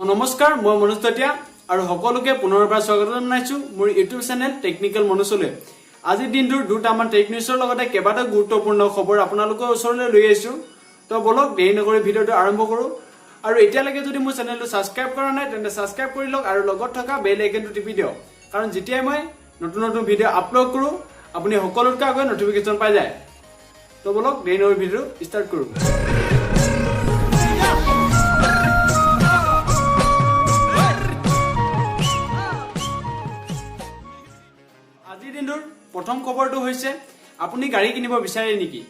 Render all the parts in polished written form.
নমস্কাৰ মই মনোজ দতিয়া আৰু সকলোকে পুনৰবাৰ স্বাগত জনাইছো মোৰ ইউটিউব চেনেল টেকনিক্যাল মনোজলৈ। আজি দিনটোৰ দুটামান টেক নিউজৰ লগতে কেইবাটা গুৰুত্বপূৰ্ণ খবৰ আপোনালোকৰ ওচৰলৈ লৈ আহিছো। তো বলক দেৰি নকৰি ভিডিঅটো আৰম্ভ কৰো। আৰু এতিয়ালৈকে যদি মোৰ চেনেলটো সাবস্ক্ৰাইব কৰা নাই তেন্তে সাবস্ক্ৰাইব কৰি লওক আৰু লগত থকা বেল আইকনটো টিপি দিয়ক, কাৰণ যেতিয়াই মই নতুন নতুন ভিডিঅ' আপলোড কৰো আপুনি সকলোতকৈ আগতে নটিফিকেশ্যন পাই যায়। তো বলক দেৰি নকৰি ভিডিঅ' ষ্টাৰ্ট কৰো। আজিৰ দিনটোৰ প্ৰথম খবৰটো হৈছে আপুনি গাড়ী কিনিব বিচাৰে নেকি,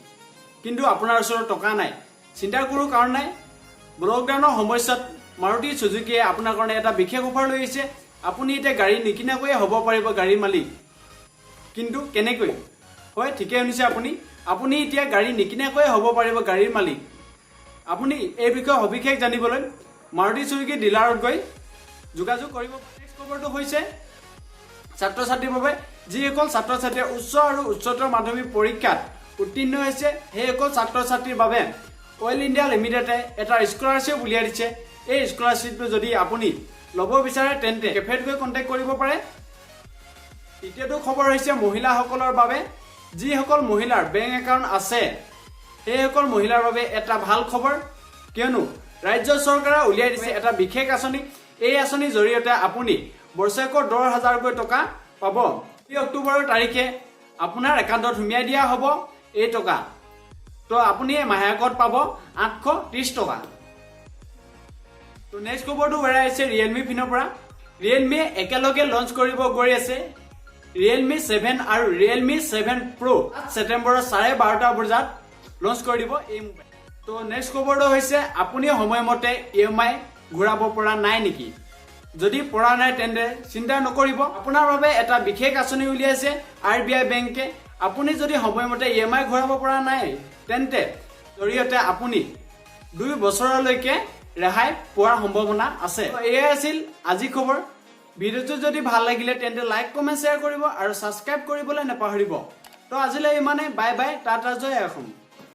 কিন্তু আপোনাৰ ওচৰত টকা নাই। চিন্তা কৰোঁ কাৰণ নাই। লকডাউনৰ সমস্যাত মাৰুতি সুজুকিয়ে আপোনাৰ কাৰণে এটা বিশেষ অফাৰ লৈ আহিছে। আপুনি এতিয়া গাড়ী নিকিনাকৈয়ে হ'ব পাৰিব গাড়ীৰ মালিক। কিন্তু কেনেকৈ? হয়, ঠিকেই শুনিছে আপুনি এতিয়া গাড়ী নিকিনাকৈয়ে হ'ব পাৰিব গাড়ীৰ মালিক। আপুনি এই বিষয়ে সবিশেষ জানিবলৈ মাৰুতি সুজুকি ডিলাৰত গৈ যোগাযোগ কৰিব। নেক্সট খবৰটো হৈছে ছাত্ৰ ছাত্ৰীৰ বাবে যিসকল ছাত্ৰ ছাত্ৰীয়ে উচ্চ আৰু উচ্চতৰ মাধ্যমিক পৰীক্ষাত উত্তীৰ্ণ হৈছে সেইসকল ছাত্ৰ ছাত্ৰীৰ বাবে অইল ইণ্ডিয়া লিমিটেডে এটা স্কলাৰশ্বিপ উলিয়াই দিছে। এই স্কলাৰশ্বিপটো যদি আপুনি ল'ব বিচাৰে তেন্তে কেফেত গৈ কণ্টেক্ট কৰিব পাৰে। তৃতীয়টো খবৰ হৈছে মহিলাসকলৰ বাবে। যিসকল মহিলাৰ বেংক একাউণ্ট আছে সেইসকল মহিলাৰ বাবে এটা ভাল খবৰ, কিয়নো ৰাজ্য চৰকাৰে উলিয়াই দিছে এটা বিশেষ আঁচনি। এই আঁচনিৰ জৰিয়তে আপুনি বছৰেকৰ 10,000কৈ টকা পাব। 3 অক্টোবৰৰ তাৰিখে আপোনাৰ একাউণ্টত সুমিয়াই দিয়া হ'ব এই টকা। তো আপুনি মাহেকত পাব 830 টকা। তো নেক্সট খবৰটো আহিছে ৰিয়েলমি ফিনৰ পৰা। ৰিয়েলমিয়ে একেলগে লঞ্চ কৰিব গৈ আছে ৰিয়েলমি 7 আৰু ৰিয়েলমি 7 Pro। ছেপ্টেম্বৰৰ 12:30 বজাত লঞ্চ কৰি দিব এই মোবাইল। তো নেক্সট খবৰটো হৈছে আপুনি সময়মতে EMI ঘূৰাব পৰা নাই নেকি? যদি পৰা নাই তেন্তে চিন্তা নকৰিব, আপোনাৰ বাবে এটা বিশেষ আঁচনি উলিয়াইছে RBI বেংকে। আপুনি যদি সময়মতে EMI ঘূৰাব পৰা নাই তেন্তে জৰিয়তে আপুনি 2 বছৰলৈকে ৰেহাই পোৱাৰ সম্ভাৱনা আছে। এয়াই আছিল আজি খবৰ। ভিডিঅ'টো যদি ভাল লাগিলে তেন্তে লাইক কমেণ্ট শ্বেয়াৰ কৰিব আৰু ছাবস্ক্ৰাইব কৰিবলৈ নাপাহৰিব। তো আজিলৈ ইমানে। বাই বাই, টাটা, জয় অসম।